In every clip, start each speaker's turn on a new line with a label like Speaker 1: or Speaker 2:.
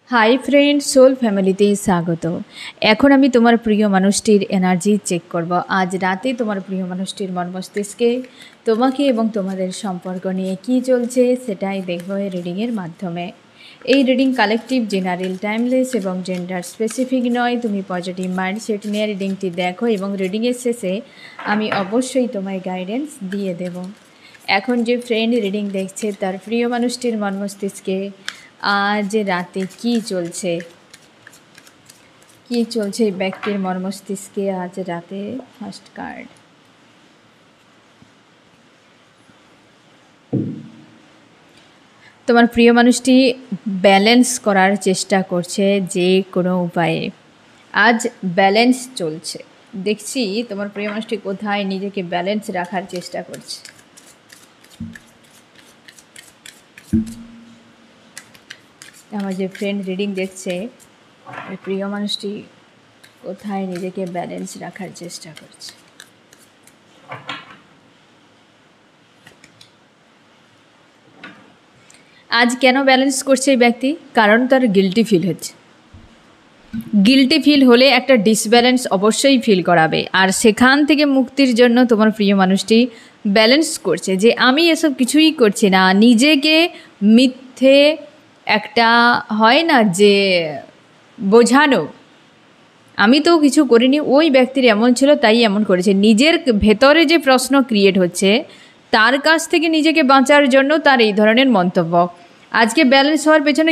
Speaker 1: Hi friend, soul ফ্যামিলিতে স্বাগত। এখন আমি তোমার প্রিয় মানুষটির এনার্জি চেক করব। আজ রাতে তোমার প্রিয় মানুষটির মন মস্তিষ্কে তোমাকে এবং তোমাদের সম্পর্ক নিয়ে কী চলছে সেটাই দেখব এই রিডিংয়ের মাধ্যমে। এই রিডিং কালেকটিভ, জেনারেল, টাইমলেস এবং জেন্ডার স্পেসিফিক নয়। তুমি পজিটিভ মাইন্ডসেট নিয়ে রিডিংটি দেখো এবং রিডিংয়ের শেষে আমি অবশ্যই তোমায় গাইডেন্স দিয়ে দেব। এখন যে ফ্রেন্ড রিডিং দেখছে তার প্রিয় মানুষটির মন মস্তিষ্কে আজ রাতে কি চলছে এই ব্যক্তির মন মস্তিষ্কে আজ রাতে। ফার্স্ট কার্ড, তোমার প্রিয় মানুষটি ব্যালেন্স করার চেষ্টা করছে যে কোনো উপায়ে। আজ ব্যালেন্স চলছে, দেখছি তোমার প্রিয় মানুষটি কোথায় নিজেকে ব্যালেন্স রাখার চেষ্টা করছে। আমার যে ফ্রেন্ড রিডিং দেখছে প্রিয় মানুষটি কোথায় নিজেকে ব্যালেন্স রাখার চেষ্টা করছে। আজ কেন ব্যালেন্স করছে এই ব্যক্তি? কারণ তার গিল্টি ফিল হচ্ছে। গিল্টি ফিল হলে একটা ডিসব্যালেন্স অবশ্যই ফিল করাবে, আর সেখান থেকে মুক্তির জন্য তোমার প্রিয় মানুষটি ব্যালেন্স করছে যে আমি এসব কিছুই করছি না। নিজেকে মিথ্যে একটা হয় না যে বোঝানো, আমি তো কিছু করিনি, ওই ব্যক্তির এমন ছিল তাই এমন করেছে। নিজের ভেতরে যে প্রশ্ন ক্রিয়েট হচ্ছে তার কাছ থেকে নিজেকে বাঁচার জন্য তার এই ধরনের মন্তব্য। আজকে ব্যালেন্স হওয়ার পেছনে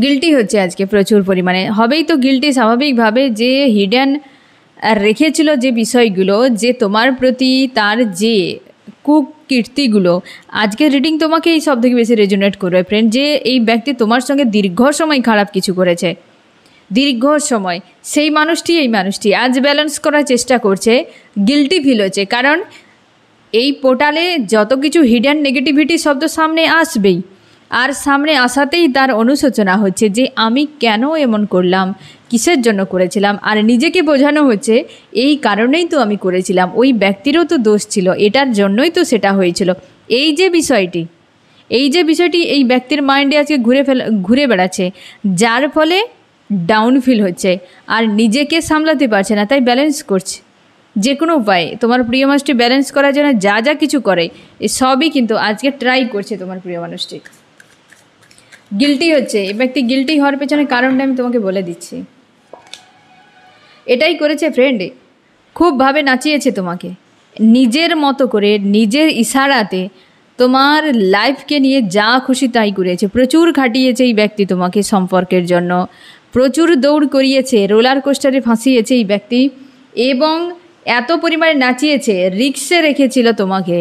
Speaker 1: গিল্টি হচ্ছে আজকে প্রচুর পরিমাণে, হবেই তো গিল্টি স্বাভাবিকভাবে। যে হিডেন রেখেছিল যে বিষয়গুলো, যে তোমার প্রতি তার যে কুকীর্তিগুলো, আজকের রিডিং তোমাকে এই সব থেকে বেশি রেজোনেট করবে ফ্রেন্ড। যে এই ব্যক্তি তোমার সঙ্গে দীর্ঘ সময় খারাপ কিছু করেছে, দীর্ঘ সময়, সেই মানুষটি আজ ব্যালেন্স করার চেষ্টা করছে। গিল্টি ফিল হচ্ছে কারণ এই পোর্টালে যত কিছু হিডেন নেগেটিভিটি শব্দ সামনে আসবেই, আর সামনে আসাতেই তার অনুশোচনা হচ্ছে যে আমি কেন এমন করলাম, কিসের জন্য করেছিলাম। আর নিজেকে বোঝানো হচ্ছে এই কারণেই তো আমি করেছিলাম, ওই ব্যক্তিরও তো দোষ ছিল, এটার জন্যই তো সেটা হয়েছিল। এই যে বিষয়টি এই ব্যক্তির মাইন্ডে আজকে ঘুরে বেড়াচ্ছে, যার ফলে ডাউন ফিল হচ্ছে আর নিজেকে সামলাতে পারছে না, তাই ব্যালেন্স করছে যে কোনো উপায়ে। তোমার প্রিয় মানুষটি ব্যালেন্স করার জন্য যা কিছু করে এই সবই কিন্তু আজকে ট্রাই করছে তোমার প্রিয় মানুষটি। গিল্টি হচ্ছে, এই ব্যক্তি গিল্টি হওয়ার পেছনে কারণটা আমি তোমাকে বলে দিচ্ছি। এটাই করেছে ফ্রেন্ড, খুবভাবে নাচিয়েছে তোমাকে, নিজের মতো করে নিজের ইশারাতে তোমার লাইফকে নিয়ে যা খুশি তাই করেছে। প্রচুর খাটিয়েছে এই ব্যক্তি তোমাকে সম্পর্কের জন্য, প্রচুর দৌড় করিয়েছে, রোলার কোস্টারে ফাঁসিয়েছে এই ব্যক্তি, এবং এত পরিমাণে নাচিয়েছে, রিক্সে রেখেছিল তোমাকে।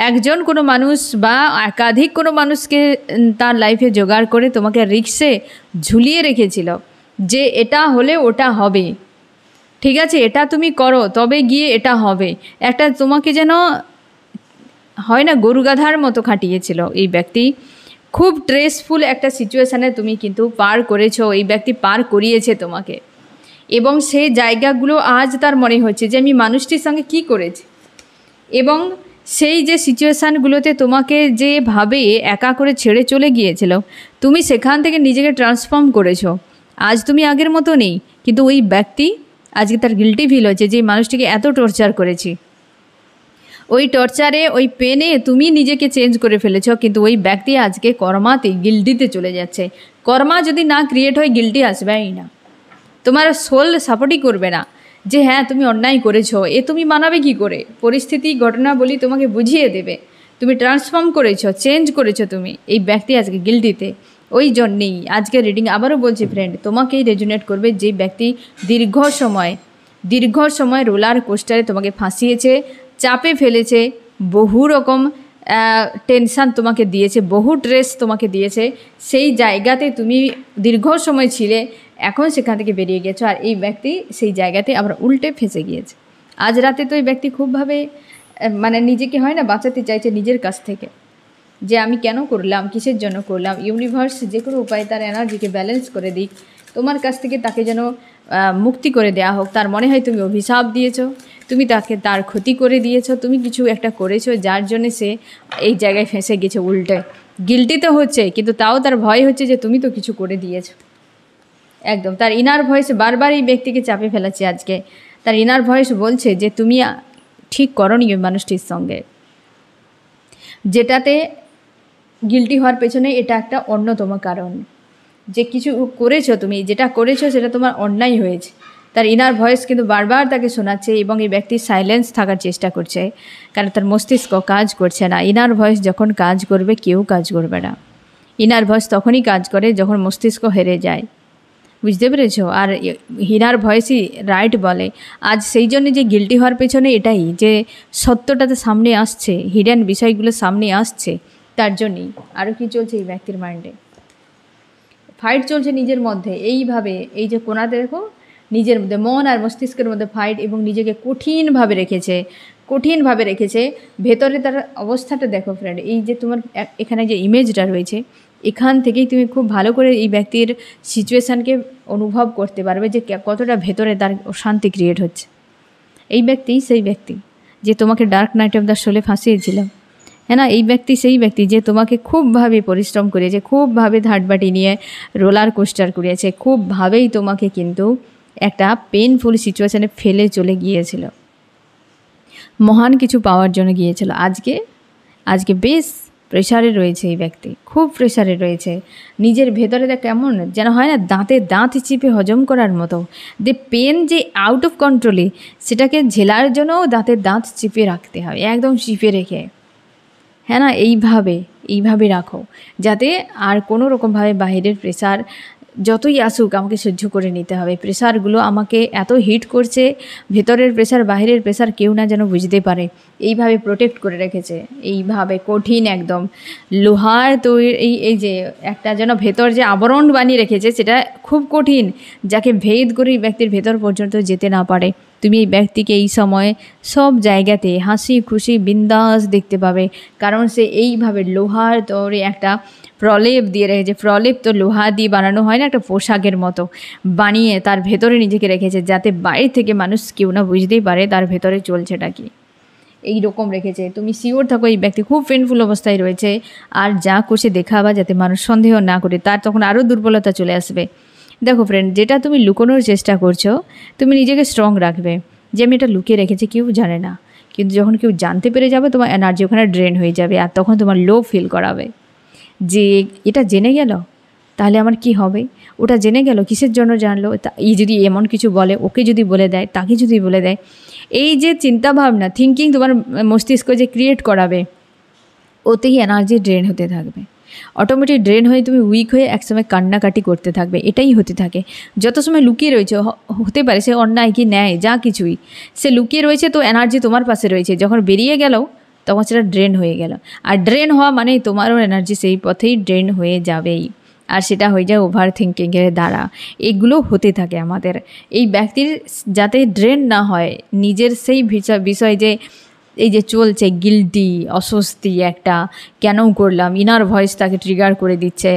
Speaker 1: একজন কোনো মানুষ বা একাধিক কোনো মানুষকে তার লাইফে জোগাড় করে তোমাকে রিক্সে ঝুলিয়ে রেখেছিল যে এটা হলে ওটা হবে, ঠিক আছে এটা তুমি করো তবে গিয়ে এটা হবে। একটা তোমাকে যেন হয় না গরু গাধার মতো খাটিয়েছিল এই ব্যক্তি। খুব স্ট্রেসফুল একটা সিচুয়েশানে তুমি কিন্তু পার করেছো, এই ব্যক্তি পার করিয়েছে তোমাকে, এবং সেই জায়গাগুলো আজ তার মনে হচ্ছে যে আমি মানুষটির সঙ্গে কি করেছি, এবং সেই যে সিচুয়েশানগুলোতে তোমাকে যেভাবে একা করে ছেড়ে চলে গিয়েছিল, তুমি সেখান থেকে নিজেকে ট্রান্সফর্ম করেছো। আজ তুমি আগের মতো নেই, কিন্তু ওই ব্যক্তি আজকে তার গিল্টি ফিল হচ্ছে যে মানুষটিকে এত টর্চার করেছি, ওই টর্চারে ওই পেনে তুমি নিজেকে চেঞ্জ করে ফেলেছ, কিন্তু ওই ব্যক্তি আজকে কর্মাতে গিল্টিতে চলে যাচ্ছে। কর্মা যদি না ক্রিয়েট হয় গিল্টি আসবেই না, তোমার সোল সাপোর্টই করবে না যে হ্যাঁ তুমি অন্যায় করেছো। তুমি মানাবে কি করে? পরিস্থিতি ঘটনা বলি তোমাকে বুঝিয়ে দেবে। তুমি ট্রান্সফর্ম করেছো, চেঞ্জ করেছো তুমি, এই ব্যক্তি আজকে গিল্টিতে। ওই জন্যেই আজকে রিডিং আবারও বলছি ফ্রেন্ড, তোমাকেই রেজোনেট করবে। যে ব্যক্তি দীর্ঘ সময় রোলার কোস্টারে তোমাকে ফাঁসিয়েছে, চাপে ফেলেছে, বহু রকম টেনশান তোমাকে দিয়েছে, বহু স্ট্রেস তোমাকে দিয়েছে, সেই জায়গাতে তুমি দীর্ঘ সময় ছিলে, এখন সেখান থেকে বেরিয়ে গেছো, আর এই ব্যক্তি সেই জায়গাতে আবার উল্টে ফেঁসে গিয়েছে। আজ রাতে তো এই ব্যক্তি খুবভাবে মানে নিজেকে হয় না বাঁচাতে চাইছে নিজের কাছ থেকে, যে আমি কেন করলাম, কিসের জন্য করলাম। ইউনিভার্স যে কোনো উপায়ে তার এনার্জিকে ব্যালেন্স করে দিক, তোমার কাছ থেকে তাকে যেন মুক্তি করে দেওয়া হোক। তার মনে হয় তুমি অভিশাপ দিয়েছো, তুমি তার ক্ষতি করে দিয়েছো, তুমি কিছু একটা করেছো যার জন্য সে এই জায়গায় ফেঁসে গেছে উল্টে। গিল্টি তো হচ্ছে, কিন্তু তাও তার ভয় হচ্ছে যে তুমি তো কিছু করে দিয়েছো। একদম তার ইনার ভয়েস বারবার এই ব্যক্তিকে চাপে ফেলাচ্ছে আজকে। তার ইনার ভয়েস বলছে যে তুমি ঠিক করনি ওই মানুষটির সঙ্গে, যেটাতে গিল্টি হওয়ার পেছনে এটা একটা অন্যতম কারণ। যে কিছু করেছো, তুমি যেটা করেছো সেটা তোমার অন্যায় হয়েছে। তার ইনার ভয়েস কিন্তু বারবার তাকে শোনাচ্ছে এবং এই ব্যক্তি সাইলেন্স থাকার চেষ্টা করছে, কারণ তার মস্তিষ্ক কাজ করছে না। ইনার ভয়েস যখন কাজ করবে কেউ কাজ করবে না। ইনার ভয়েস তখনই কাজ করে যখন মস্তিষ্ক হেরে যায়, বুঝতে পেরেছো? আর ইনার ভয়েসই রাইট বলে। আজ সেই জন্য যে গিল্টি হওয়ার পেছনে এটাই, যে সত্যটাতে সামনে আসছে, হিডেন বিষয়গুলো সামনে আসছে, তার জন্যই। আরও কি চলছে এই ব্যক্তির মাইন্ডে? ফাইট চলছে নিজের মধ্যে এইভাবে, এই যে কোনাতে দেখো নিজের মধ্যে মন আর মস্তিষ্কের মধ্যে ফাইট, এবং নিজেকে কঠিনভাবে রেখেছে ভেতরে। তার অবস্থাটা দেখো ফ্রেন্ড, এই যে তোমার এখানে যে ইমেজটা রয়েছে, এখান থেকেই তুমি খুব ভালো করে এই ব্যক্তির সিচুয়েশানকে অনুভব করতে পারবে যে কতটা ভেতরে তার অশান্তি ক্রিয়েট হচ্ছে। এই ব্যক্তি সেই ব্যক্তি যে তোমাকে ডার্ক নাইট অফ দ্য সোলে ফাঁসিয়েছিল, হ্যাঁ না? এই ব্যক্তি সেই ব্যক্তি যে তোমাকে খুবভাবে পরিশ্রম করেছে, খুবভাবে ধাটবাটি নিয়ে রোলার কোস্টার করিয়েছে, খুবভাবেই তোমাকে কিন্তু একটা পেনফুল সিচুয়েশানে ফেলে চলে গিয়েছিল, মহান কিছু পাওয়ার জন্য গিয়েছিল। আজকে বেশ প্রেশারে রয়েছে এই ব্যক্তি, খুব প্রেশারে রয়েছে। নিজের ভেতরে কেমন যেন হয় না, দাঁত চিপে হজম করার মতো। পেন যে আউট অফ কন্ট্রোলে, সেটাকে ঝেলার জন্যও দাঁত চিপে রাখতে হবে, একদম চিপে রেখে, হ্যাঁ না? এইভাবে রাখো যাতে আর কোনো রকমভাবে বাইরের প্রেশার যতই আসুক আমাকে সহ্য করে নিতে হবে। প্রেশারগুলো আমাকে এত হিট করছে, ভেতরের প্রেশার বাইরের প্রেশার কেউ না যেন বুঝতে পারে, এইভাবে প্রোটেক্ট করে রেখেছে। এইভাবে কঠিন একদম লোহার তৈরি এই যে একটা যেন ভেতর যে আবরণ বানিয়ে রেখেছে, সেটা খুব কঠিন, যাকে ভেদ করে এই ব্যক্তির ভেতর পর্যন্ত যেতে না পারে। তুমি এই ব্যক্তিকে এই সময় সব জায়গাতে হাসি খুশি বিন্দাস দেখতে পাবে, কারণ সে এইভাবে লোহার তৈরি একটা প্রলেপ দিয়ে রেখেছে। প্রলেপ তো লোহা দিয়ে বানানো হয় না, একটা পোশাকের মতো বানিয়ে তার ভেতরে নিজেকে রেখেছে, যাতে বাইরে থেকে মানুষ কেউ না বুঝতেই পারে তার ভেতরে চলছেটা কি। এই রকম রেখেছে। তুমি শিওর থাকো এই ব্যক্তি খুব পেনফুল অবস্থায় রয়েছে, আর যা করছে দেখাবা যাতে মানুষ সন্দেহ না করে, তার তখন আরও দুর্বলতা চলে আসবে। দেখো ফ্রেন্ড, যেটা তুমি লুকোনোর চেষ্টা করছো, তুমি নিজেকে স্ট্রং রাখবে যে আমি এটা লুকিয়ে রেখেছি, কেউ জানে না। কিন্তু যখন কেউ জানতে পেরে যাবে, তোমার এনার্জি ওখানে ড্রেন হয়ে যাবে, আর তখন তোমার লো ফিল করাবে যে এটা জেনে গেল তাহলে আমার কি হবে, ওটা জেনে গেল কিসের জন্য জানলো, এই যদি এমন কিছু বলে, ওকে যদি বলে দেয়, তাকে যদি বলে দেয়, এই যে চিন্তাভাবনা থিঙ্কিং তোমার মস্তিষ্ক যে ক্রিয়েট করাবে, ওতেই এনার্জি ড্রেন হতে থাকবে। অটোমেটিক ড্রেন হয়ে তুমি উইক হয়ে একসময় কান্নাকাটি করতে থাকবে। এটাই হতে থাকে যত সময় লুকিয়ে রয়েছে। হতে পারে সে অন্যায় কি ন্যায় যা কিছুই, সে লুকিয়ে রয়েছে, তো এনার্জি তোমার পাশে রয়েছে। যখন বেরিয়ে গেল তখন সেটা ড্রেন হয়ে গেল, আর ড্রেন হওয়া মানেই তোমারও এনার্জি সেই পথেই ড্রেন হয়ে যাবেই, আর সেটা হয়ে যায় ওভার থিঙ্কিংয়ের দ্বারা। এগুলো হতে থাকে আমাদের। এই ব্যক্তির যাতে ড্রেন না হয় নিজের সেই বিষয় যে এই যে চলছে গিল্টি, অস্বস্তি একটা, কেন করলাম, ইনার ভয়েস তাকে ট্রিগার করে দিচ্ছে,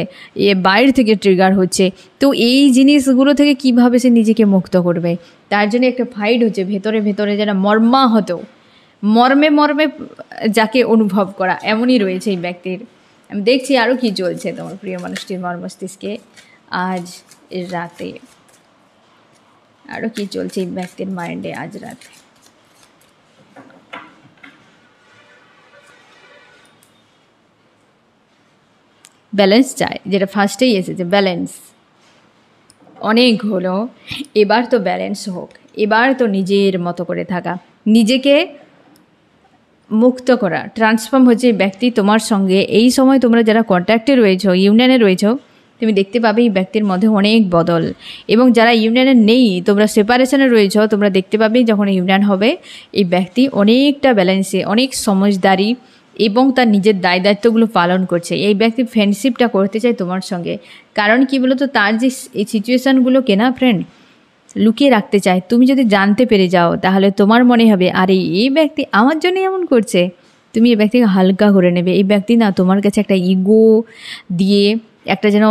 Speaker 1: এ বাইরে থেকে ট্রিগার হচ্ছে। তো এই জিনিসগুলো থেকে কিভাবে সে নিজেকে মুক্ত করবে, তার জন্য একটা ফাইট হচ্ছে ভেতরে ভেতরে, যেন মর্মাহত, মর্মে যাকে অনুভব করা, এমনই রয়েছে এই ব্যক্তির। আমি দেখছি আরও কি চলছে তোমার প্রিয় মানুষটির মস্তিষ্কে আজ রাতে, আরও কি চলছে এই ব্যক্তির মাইন্ডে আজ রাতে। ব্যালেন্স চাই, যেটা ফার্স্টেই এসেছে, ব্যালেন্স অনেক হলো, এবার তো ব্যালেন্স হোক, এবার তো নিজের মতো করে থাকা, নিজেকে মুক্ত করা, ট্রান্সফর্ম হচ্ছে ব্যক্তি তোমার সঙ্গে। এই সময় তোমরা যারা কন্ট্যাক্টে রয়েছো, ইউনিয়নে রয়েছো, তুমি দেখতে পাবে এই ব্যক্তির মধ্যে অনেক বদল। এবং যারা ইউনিয়নে নেই, তোমরা সেপারেশনে রয়েছো, তোমরা দেখতে পাবে যখন ইউনিয়ন হবে এই ব্যক্তি অনেকটা ব্যালেন্সে, অনেক সমঝদারি এবং তার নিজের দায়িত্বগুলো পালন করছে। এই ব্যক্তি ফ্রেন্ডশিপটা করতে চায় তোমার সঙ্গে, কারণ কি বলো তো, তার যে এই সিচুয়েশানগুলোকে না ফ্রেন্ড লুকিয়ে রাখতে চায়। তুমি যদি জানতে পেরে যাও তাহলে তোমার মনে হবে আরে এই ব্যক্তি আমার জন্য এমন করছে, তুমি এই ব্যক্তিকে হালকা করে নেবে। এই ব্যক্তি না তোমার কাছে একটা ইগো দিয়ে একটা যেন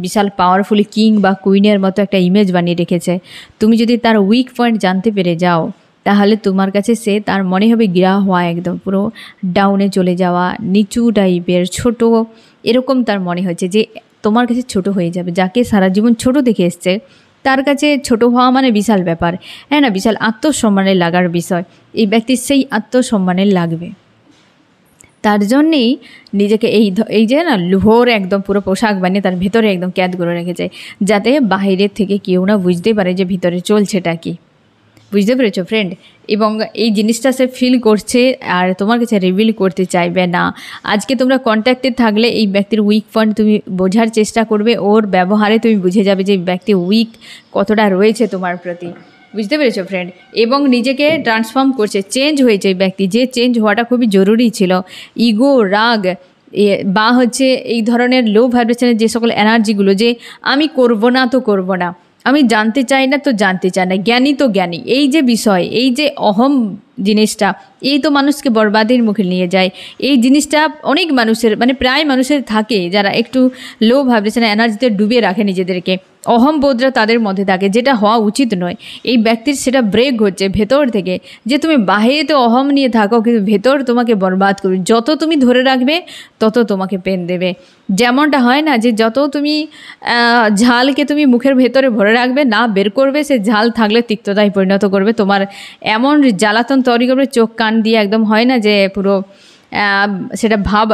Speaker 1: বিশাল পাওয়ারফুল কিং বা কুইনের মতো একটা ইমেজ বানিয়ে রেখেছে। তুমি যদি তার উইক পয়েন্ট জানতে পেরে যাও, তাহলে তোমার কাছে সে তার মনে হবে গিরা হওয়া, একদম পুরো ডাউনে চলে যাওয়া, নিচু টাইপের, ছোট, এরকম তার মনে হচ্ছে যে তোমার কাছে ছোট হয়ে যাবে। যাকে সারা জীবন ছোট দেখে এসছে তার কাছে ছোট হওয়া মানে বিশাল ব্যাপার, হ্যাঁ না, বিশাল আত্মসম্মানের লাগার বিষয়। এই ব্যক্তির সেই আত্মসম্মানের লাগবে, তার জন্যেই নিজেকে এই যে না লোহর একদম পুরো পোশাক বানিয়ে তার ভেতরে একদম ক্যাদ করে রেখেছে, যাতে বাইরের থেকে কেউ না বুঝতে পারে যে ভিতরে চলছেটা কি। বুঝতে পেরেছো ফ্রেন্ড? এবং এই জিনিসটা সে ফিল করছে আর তোমার কাছে রিভিল করতে চাইবে না। আজকে তোমরা কন্ট্যাক্টে থাকলে এই ব্যক্তির উইক পয়েন্ট তুমি বোঝার চেষ্টা করবে, ওর ব্যবহারে তুমি বুঝে যাবে যে ব্যক্তি উইক কতটা রয়েছে তোমার প্রতি। বুঝতে পেরেছো ফ্রেন্ড? এবং নিজেকে ট্রান্সফর্ম করছে, চেঞ্জ হয়েছে এই ব্যক্তি, যে চেঞ্জ হওয়াটা খুবই জরুরি ছিল। ইগো, রাগ বা হচ্ছে এই ধরনের লো ভাইব্রেশনের যে সকল এনার্জিগুলো, যে আমি করব না তো করব না, আমি জানতে চাই না তো জানতে চাই না, জ্ঞানী তো জ্ঞানী, এই যে বিষয়, এই যে অহম জিনিসটা, এই তো মানুষকে বরবাদের মুখে নিয়ে যায়। এই জিনিসটা অনেক মানুষের, মানে প্রায় মানুষের থাকে যারা একটু লো ভাইব্রেশন এনার্জিতে ডুবে রাখে নিজেদেরকে, অহম বোধরা তাদের মধ্যে থাকে, যেটা হওয়া উচিত নয়। এই ব্যক্তির সেটা ব্রেক হচ্ছে ভেতর থেকে, যে তুমি বাহিরে তো অহম নিয়ে থাকো কিন্তু ভেতর তোমাকে বরবাদ করবে। যত তুমি ধরে রাখবে তত তোমাকে পেন দেবে। যেমনটা হয় না যে যত তুমি ঝালকে তুমি মুখের ভেতরে ভরে রাখবে, না বের করবে, সে ঝাল থাকলে তিক্ততায় পরিণত করবে, তোমার এমন জ্বালাতন তৈরি করবে, চোখ কান দিয়ে একদম হয় না যে পুরো সেটা ভাব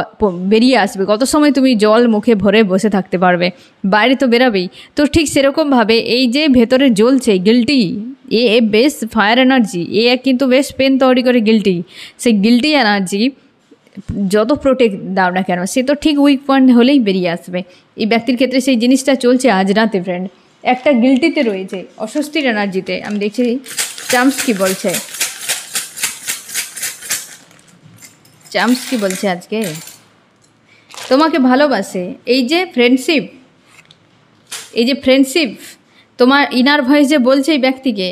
Speaker 1: বেরিয়ে আসবে। কত সময় তুমি জল মুখে ভরে বসে থাকতে পারবে, বাইরে তো বেরাবেই। তো ঠিক সেরকমভাবে এই যে ভেতরে জ্বলছে গিল্টি, এ বেশ ফায়ার এনার্জি, এ কিন্তু বেশ পেন তৈরি করে গিল্টি। সেই গিল্টি এনার্জি যত প্রোটেক্ট দাও না কেন, সে তো ঠিক উইক পয়েন্ট হলেই বেরিয়ে আসবে। এই ব্যক্তির ক্ষেত্রে সেই জিনিসটা চলছে আজ রাতে ফ্রেন্ড। একটা গিল্টিতে রয়েছে, অস্বস্তির এনার্জিতে। আমি দেখছি চাম্পস কি বলছে, চাম্পস কি বলছে আজকে তোমাকে ভালোবাসে। এই যে ফ্রেন্ডশিপ, এই যে ফ্রেন্ডশিপ, তোমার ইনার ভয়েস যে বলছে এই ব্যক্তিকে,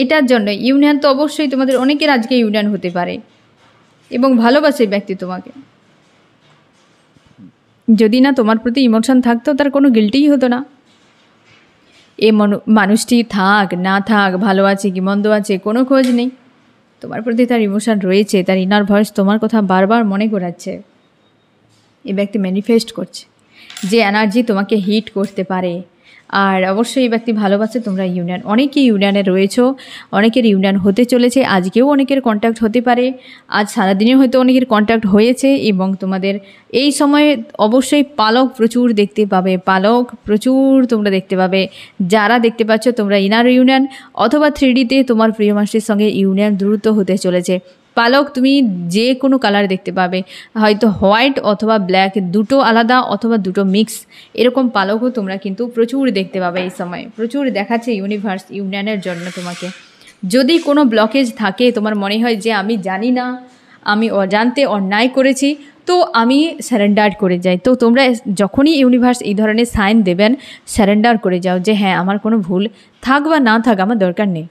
Speaker 1: এটার জন্য ইউনিয়ন তো অবশ্যই তোমাদের অনেকের আজকে ইউনিয়ন হতে পারে, এবং ভালোবাসে ব্যক্তি তোমাকে। যদি না তোমার প্রতি ইমোশন থাকতো তার কোনো গিল্টিই হতো না। এ মানুষটি থাক না থাক, ভালো আছে কি মন্দ আছে কোনো খোঁজ নেই, তোমার প্রতি তার ইমোশন রয়েছে, তার ইনার ভয়েস তোমার কথা বারবার মনে করাচ্ছে। এই ব্যক্তি ম্যানিফেস্ট করছে যে এনার্জি তোমাকে হিট করতে পারে। আর অবশ্যই এই ব্যক্তি ভালোবাসে, তোমরা ইউনিয়ন, অনেকেই ইউনিয়নে রয়েছো, অনেকের ইউনিয়ন হতে চলেছে, আজকেও অনেকের কন্ট্যাক্ট হতে পারে, আজ সারাদিনে হয়তো অনেকের কন্ট্যাক্ট হয়েছে। এবং তোমাদের এই সময়ে অবশ্যই পালক প্রচুর দেখতে পাবে, পালক প্রচুর তোমরা দেখতে পাবে। যারা দেখতে পাচ্ছ তোমরা ইনার ইউনিয়ন অথবা 3Dতে তোমার প্রিয় মানুষের সঙ্গে ইউনিয়ন দ্রুত হতে চলেছে। পালক তুমি যে কোনো কালার দেখতে পাবে, হয়তো হোয়াইট অথবা ব্ল্যাক, দুটো আলাদা অথবা দুটো মিক্স, এরকম পালকও তোমরা কিন্তু প্রচুর দেখতে পাবে। এই সময় প্রচুর দেখাচ্ছে ইউনিভার্স ইউনিয়নের জন্য তোমাকে। যদি কোনো ব্লকেজ থাকে, তোমার মনে হয় যে আমি জানি না, আমি অজান্তে অন্যায় করেছি, তো আমি স্যারেন্ডার করে যাই, তো তোমরা যখনই ইউনিভার্স এই ধরনের সাইন দেবেন, স্যারেন্ডার করে যাও যে হ্যাঁ আমার কোনো ভুল থাক বা না থাক আমার দরকার নেই,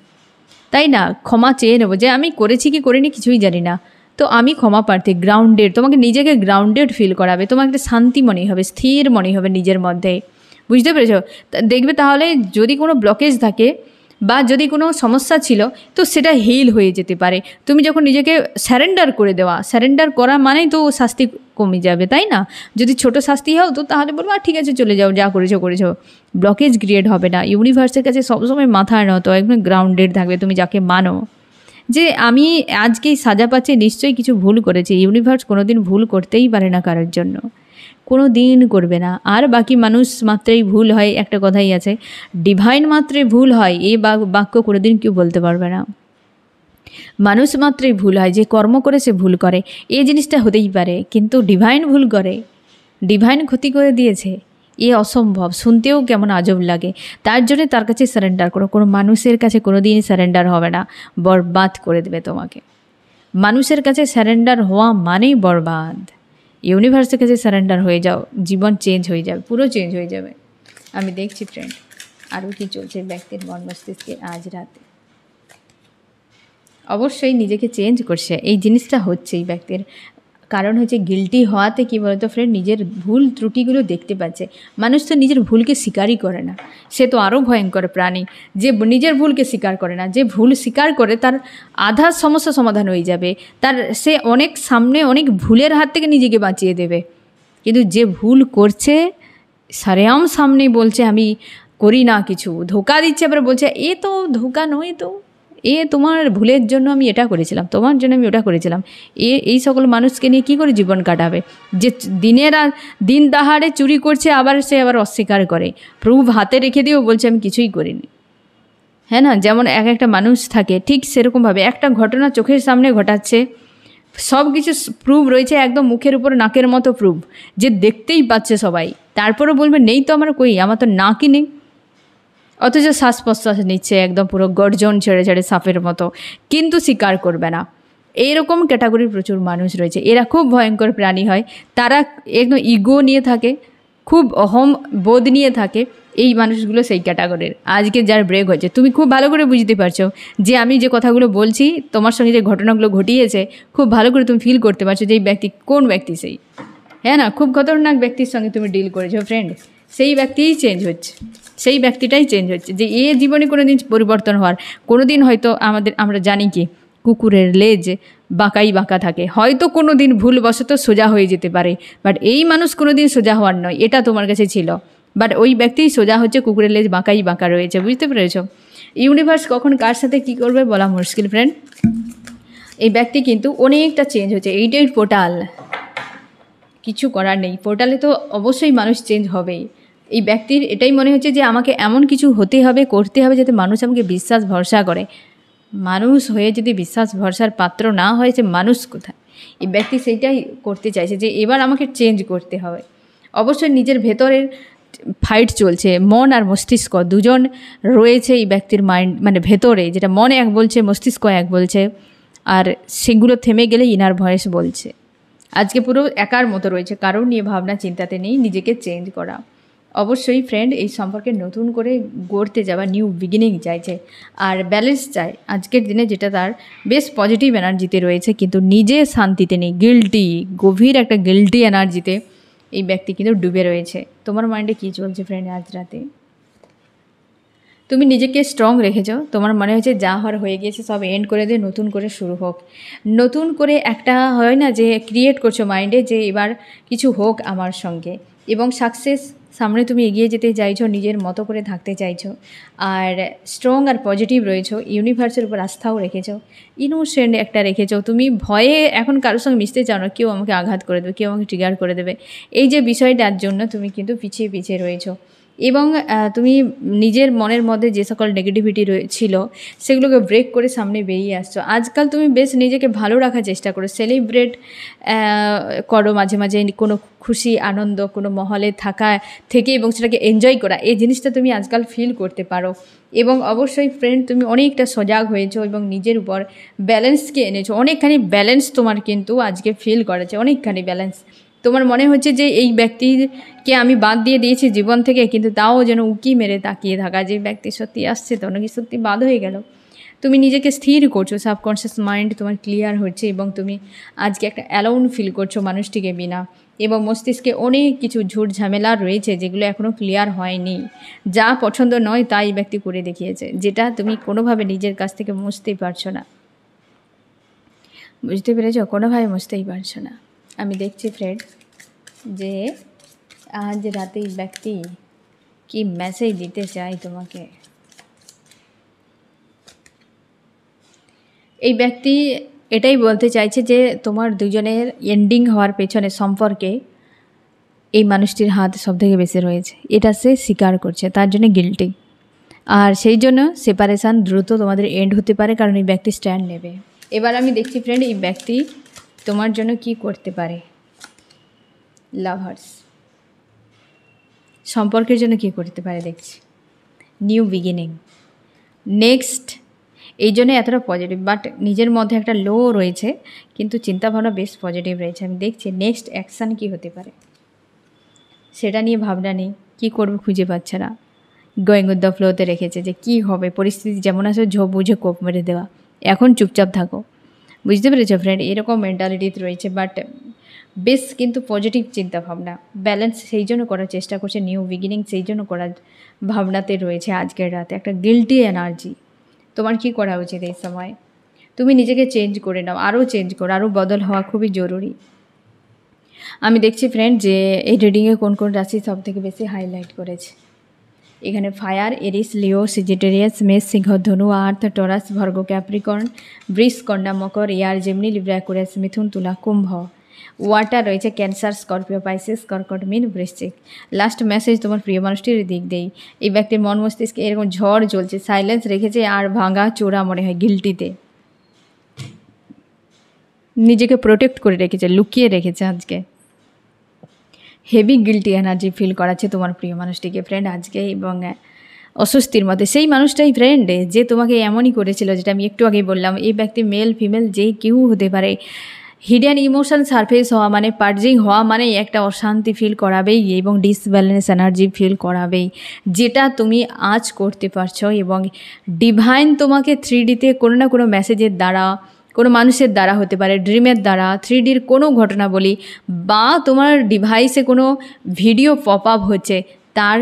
Speaker 1: তাই না, ক্ষমা চেয়ে নেবো যে আমি করেছি কি করিনি কিছুই জানি না, তো আমি ক্ষমা প্রার্থী। গ্রাউন্ডেড, তোমাকে নিজেকে গ্রাউন্ডেড ফিল করাবে, তোমাকে একটা শান্তি মনে হবে, স্থির মনে হবে নিজের মধ্যে। বুঝতে পেরেছো? দেখবে তাহলে যদি কোনো ব্লকেজ থাকে বা যদি কোনো সমস্যা ছিল তো সেটা হিল হয়ে যেতে পারে। তুমি যখন নিজেকে স্যারেন্ডার করে দেওয়া, স্যারেন্ডার করা মানেই তো শাস্তি কমে যাবে, তাই না? যদি ছোট শাস্তি হও তো তাহলে বলবো ঠিক আছে চলে যাও, যা করেছো করেছো, ব্লকেজ ক্রিয়েট হবে না। ইউনিভার্সের কাছে সবসময় মাথায় নত একদম গ্রাউন্ডেড থাকবে, তুমি যাকে মানো যে আমি আজকেই সাজা পাচ্ছি, নিশ্চয়ই কিছু ভুল করেছি। ইউনিভার্স কোনো দিন ভুল করতেই পারে না কারোর জন্য, কোনো দিন করবে না। আর বাকি মানুষ মাত্রেই ভুল হয়, একটা কথাই আছে, ডিভাইন মাত্রে ভুল হয়, এই বাক্য কোনো দিন কেউ বলতে পারবে না। মানুষ মাত্রই ভুল হয়, যে কর্ম করে সে ভুল করে, এই জিনিসটা হতেই পারে, কিন্তু ডিভাইন ভুল করে, ডিভাইন ক্ষতি করে দিয়েছে, এ অসম্ভব, শুনতেও কেমন আজব লাগে। তার জন্য তার কাছে সারেন্ডার করো, কোনো মানুষের কাছে কোনো দিন সারেন্ডার হবে না, বরবাদ করে দেবে তোমাকে। মানুষের কাছে সারেন্ডার হওয়া মানেই বরবাদ। ইউনিভার্সের কাছে সারেন্ডার হয়ে যাও, জীবন চেঞ্জ হয়ে যাবে, পুরো চেঞ্জ হয়ে যাবে। আমি দেখছি ফ্রেন্ড আরও কি চলছে ব্যক্তির মন মস্তিষ্কে আজ রাতে। অবশ্যই নিজেকে চেঞ্জ করছে, এই জিনিসটা হচ্ছে এই ব্যক্তির কারণ হচ্ছে গিল্টি হওয়াতে কী বলতো ফ্রেন্ড, নিজের ভুল ত্রুটিগুলো দেখতে পাচ্ছে। মানুষ তো নিজের ভুলকে স্বীকারই করে না, সে তো আরও ভয়ঙ্কর প্রাণী যে নিজের ভুলকে স্বীকার করে না। যে ভুল স্বীকার করে তার আধা সমস্যা সমাধান হয়ে যাবে, তার সে অনেক সামনে অনেক ভুলের হাত থেকে নিজেকে বাঁচিয়ে দেবে। কিন্তু যে ভুল করছে সারেআম সামনে বলছে আমি করি না, কিছু ধোকা দিচ্ছে, আবার বলছে এ তো ধোকা নয়, তো এ তোমার ভুলের জন্য আমি এটা করেছিলাম, তোমার জন্য আমি ওটা করেছিলাম। এই সকল মানুষকে নিয়ে কী করে জীবন কাটাবে? যে দিন দাহাড়ে চুরি করছে, আবার সে আবার অস্বীকার করে, প্রুফ হাতে রেখে দিয়েও বলছে আমি কিছুই করিনি। হ্যাঁ না, যেমন একটা মানুষ থাকে ঠিক সেরকমভাবে একটা ঘটনা চোখের সামনে ঘটাচ্ছে, সব কিছু প্রুফ রয়েছে একদম মুখের উপর নাকের মতো প্রুফ, যে দেখতেই পাচ্ছে সবাই, তারপরেও বলবে নেই তো আমার, কই আমার তো নাকই নেই, অথচ শ্বাস প্রশ্বাস নিচ্ছে একদম পুরো গর্জন ছেড়ে ছেড়ে সাপের মতো, কিন্তু স্বীকার করবে না। এইরকম ক্যাটাগরির প্রচুর মানুষ রয়েছে, এরা খুব ভয়ঙ্কর প্রাণী হয়। তারা একদম ইগো নিয়ে থাকে, খুব অহম বোধ নিয়ে থাকে। এই মানুষগুলো সেই ক্যাটাগরির। আজকে যার ব্রেক হয়েছে, তুমি খুব ভালো করে বুঝতে পারছো যে আমি যে কথাগুলো বলছি, তোমার সঙ্গে যে ঘটনাগুলো ঘটিয়েছে, খুব ভালো করে তুমি ফিল করতে পারছো যে এই ব্যক্তি কোন ব্যক্তি সেই। হ্যাঁ না, খুব খতরনাক ব্যক্তির সঙ্গে তুমি ডিল করেছো ফ্রেন্ড। সেই ব্যক্তিই চেঞ্জ হচ্ছে, সেই ব্যক্তিটাই চেঞ্জ হচ্ছে, যে এ জীবনে কোনো দিন পরিবর্তন হওয়ার। কোনো দিন হয়তো আমরা জানি কি কুকুরের লেজ বাঁকাই বাঁকা থাকে, হয়তো কোনো দিন ভুলবশত সোজা হয়ে যেতে পারে, বাট এই মানুষ কোনো দিন সোজা হওয়ার নয়, এটা তোমার কাছে ছিল, বাট ওই ব্যক্তিই সোজা হচ্ছে, কুকুরের লেজ বাঁকাই বাঁকা রয়েছে। বুঝতে পেরেছ? ইউনিভার্স কখন কার সাথে কী করবে বলা মুশকিল ফ্রেন্ড। এই ব্যক্তি কিন্তু অনেকটা চেঞ্জ হচ্ছে। এইটাই পোর্টাল, কিছু করার নেই, পোর্টালে তো অবশ্যই মানুষ চেঞ্জ হবেই। এই ব্যক্তির এটাই মনে হচ্ছে যে আমাকে এমন কিছু হতে হবে, করতে হবে, যাতে মানুষ আমাকে বিশ্বাস ভরসা করে। মানুষ হয়ে যদি বিশ্বাস ভরসার পাত্র না হয়, সে মানুষ কোথায়? এই ব্যক্তি সেইটাই করতে চাইছে, যে এবার আমাকে চেঞ্জ করতে হবে। অবশ্যই নিজের ভেতরের ফাইট চলছে, মন আর মস্তিষ্ক দুজন রয়েছে এই ব্যক্তির মাইন্ড, মানে ভেতরে, যেটা মন এক বলছে, মস্তিষ্ক এক বলছে, আর সেগুলো থেমে গেলে ইনার ভয়েস বলছে। আজকে পুরো একার মতো রয়েছে, কারণ নিয়ে ভাবনা চিন্তাতে নেই, নিজেকে চেঞ্জ করা। অবশ্যই ফ্রেন্ড এই সম্পর্কে নতুন করে গড়তে যাওয়া, নিউ বিগিনিং চাইছে, আর ব্যালেন্স চায় আজকের দিনে, যেটা তার বেশ পজিটিভ এনার্জিতে রয়েছে, কিন্তু নিজে শান্তিতে নেই, গিল্টি, গভীর একটা গিল্টি এনার্জিতে এই ব্যক্তি কিন্তু ডুবে রয়েছে। তোমার মাইন্ডে কী চলছে ফ্রেন্ড আজ রাতে? তুমি নিজেকে স্ট্রং রেখেছো, তোমার মনে হয়েছে যা হওয়ার হয়ে গিয়েছে সব এন্ড করে দিয়ে নতুন করে শুরু হোক। নতুন করে একটা হয় না যে ক্রিয়েট করছো মাইন্ডে, যে এবার কিছু হোক আমার সঙ্গে, এবং সাকসেস সামনে তুমি এগিয়ে যেতে চাইছো, নিজের মতো করে থাকতে চাইছো, আর স্ট্রং আর পজিটিভ রয়েছো, ইউনিভার্সের উপর আস্থাও রেখেছো, ইনোসেন্ট একটা রেখেছো। তুমি ভয়ে এখন কারোর সঙ্গে মিশতে চাও না, কেউ আমাকে আঘাত করে দেবে, কেউ আমাকে ট্রিগার করে দেবে, এই যে বিষয়টার জন্য তুমি কিন্তু পিছিয়ে পিছিয়ে রয়েছো। এবং তুমি নিজের মনের মধ্যে যে সকল নেগেটিভিটি ছিল, সেগুলোকে ব্রেক করে সামনে বেরিয়ে আসছো। আজকাল তুমি বেশ নিজেকে ভালো রাখার চেষ্টা করো, সেলিব্রেট করো মাঝে মাঝে, কোনো খুশি আনন্দ কোনো মহলে থাকা থেকে, এবং সেটাকে এনজয় করা, এই জিনিসটা তুমি আজকাল ফিল করতে পারো। এবং অবশ্যই ফ্রেন্ড তুমি অনেকটা সজাগ হয়েছো, এবং নিজের উপর ব্যালেন্সকে এনেছো, অনেকখানি ব্যালেন্স তোমার কিন্তু আজকে ফিল করেছে, অনেকখানি ব্যালেন্স। তোমার মনে হচ্ছে যে এই ব্যক্তিকে আমি বাদ দিয়ে দিয়েছি জীবন থেকে, কিন্তু তাও যেন উকি মেরে তাকিয়ে থাকা, যে ব্যক্তি সত্যি আসছে তো নাকি সত্যি বাদ হয়ে গেল। তুমি নিজেকে স্থির করছো, সাবকনশিয়াস মাইন্ড তোমার ক্লিয়ার হচ্ছে, এবং তুমি আজকে একটা অ্যালোন ফিল করছো মানুষটিকে বিনা, এবং মস্তিষ্কে অনেক কিছু ঝুট ঝামেলা রয়েছে যেগুলো এখনও ক্লিয়ার হয়নি। যা পছন্দ নয় তাই ব্যক্তি করে দেখিয়েছে, যেটা তুমি কোনোভাবে নিজের কাছ থেকে মুছতেই পারছো না। বুঝতে পেরেছো? কোনোভাবে মুছতেই পারছো না। আমি দেখছি ফ্রেন্ড যে আজ রাতে ব্যক্তি কি মেসেজ দিতে চাই তোমাকে। এই ব্যক্তি এটাই বলতে চাইছে যে তোমার দুজনের এন্ডিং হওয়ার পেছনে সম্পর্কে এই মানুষটির হাত সবথেকে বেশি রয়েছে, এটা সে স্বীকার করছে, তার জন্য গিল্টি, আর সেই জন্য সেপারেশান দ্রুত তোমাদের এন্ড হতে পারে, কারণ এই ব্যক্তি স্ট্যান্ড নেবে। এবার আমি দেখছি ফ্রেন্ড এই ব্যক্তি তোমার জন্য কি করতে পারে। লাভার্স সম্পর্কের জন্য কী করতে পারে দেখছি, নিউ বিগিনিং, নেক্সট, এই জন্য এতটা পজিটিভ, বাট নিজের মধ্যে একটা লো রয়েছে, কিন্তু চিন্তাভাবনা বেশ পজিটিভ রয়েছে। আমি দেখছি নেক্সট অ্যাকশান কী হতে পারে, সেটা নিয়ে ভাবনা নেই, কী করবে খুঁজে পাচ্ছে না, গোয়িং উইথ দ্য ফ্লোতে রেখেছে, যে কী হবে, পরিস্থিতি যেমন আসে ঝোপ বুঝে কোপ মেরে দেওয়া, এখন চুপচাপ থাকো। বুঝতে পেরেছো ফ্রেন্ড? এরকম মেন্টালিটিতে রয়েছে, বাট বেশ কিন্তু পজিটিভ চিন্তাভাবনা, ব্যালেন্স সেই জন্য করার চেষ্টা করছে, নিউ বিগিনিং সেই জন্য করার ভাবনাতে রয়েছে আজকের রাতে। একটা গিল্টি এনার্জি। তোমার কি করা উচিত এই সময়? তুমি নিজেকে চেঞ্জ করে নাও, আরও চেঞ্জ করো, আরও বদল হওয়া খুবই জরুরি। আমি দেখছি ফ্রেন্ড যে এই রিডিংয়ে কোন কোন রাশি সব থেকে বেশি হাইলাইট করেছে। এখানে ফায়ার, এরিস, লিও, সেজিটেরিয়াস, মেষ, সিংহ, ধনু, আর্থ, টরাস, ভর্গ, ক্যাপ্রিকর্ন, বৃষ, কন্যা, মকর, এয়ার, জেমিনি, লিব্রা, অ্যাকুয়ারিয়াস, মিথুন, তুলা, কুম্ভ। ওয়াটার রয়েছে ক্যান্সার, স্করপিও, পাইসিস, কর্কট, মীন, বৃশ্চিক। লাস্ট মেসেজ তোমার প্রিয় মানুষটির দিক দেই। এই ব্যক্তির মন মস্তিষ্কে এরকম ঝড় চলছে, সাইলেন্স রেখেছে আর ভাঙা চোরা মনে হয় গিল্টিতে। নিজেকে প্রোটেক্ট করে রেখেছে, লুকিয়ে রেখেছে আজকে। হেভি গিল্টি এনার্জি ফিল করাচ্ছে তোমার প্রিয় মানুষটিকে ফ্রেন্ড আজকে, এবং অস্বস্তির মধ্যে। সেই মানুষটাই ফ্রেন্ড যে তোমাকে এমনই করেছিল, যেটা আমি একটু আগেই বললাম। এই ব্যক্তি মেল ফিমেল যেই কেউ হতে পারে। হিডেন ইমোশন সারফেস হওয়া মানে, পার্জিং হওয়া মানে একটা অশান্তি ফিল করাবেই এবং ডিসব্যালেন্স এনার্জি ফিল করাবেই, যেটা তুমি আজ করতে পারছো। এবং ডিভাইন তোমাকে 3Dতে কোনো না কোনো মেসেজের দ্বারা, কোনো মানুষের দ্বারা হতে পারে, ড্রিমের দ্বারা, 3Dর কোনো ঘটনা বলি, বা তোমার ডিভাইসে কোনো ভিডিও পপ আপ হচ্ছে, তার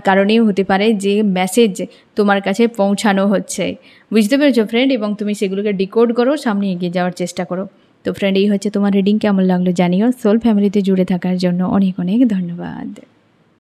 Speaker 1: কারণেও হতে পারে যে মেসেজ তোমার কাছে পৌঁছানো হচ্ছে। বুঝতে পেরেছো ফ্রেন্ড? এবং তুমি সেগুলোকে ডিকোড করো, সামনে এগিয়ে যাওয়ার চেষ্টা করো। তো ফ্রেন্ড, এই হচ্ছে তোমার রিডিং। কেমন লাগলো জানিও। সোল ফ্যামিলিতে জুড়ে থাকার জন্য অনেক অনেক ধন্যবাদ।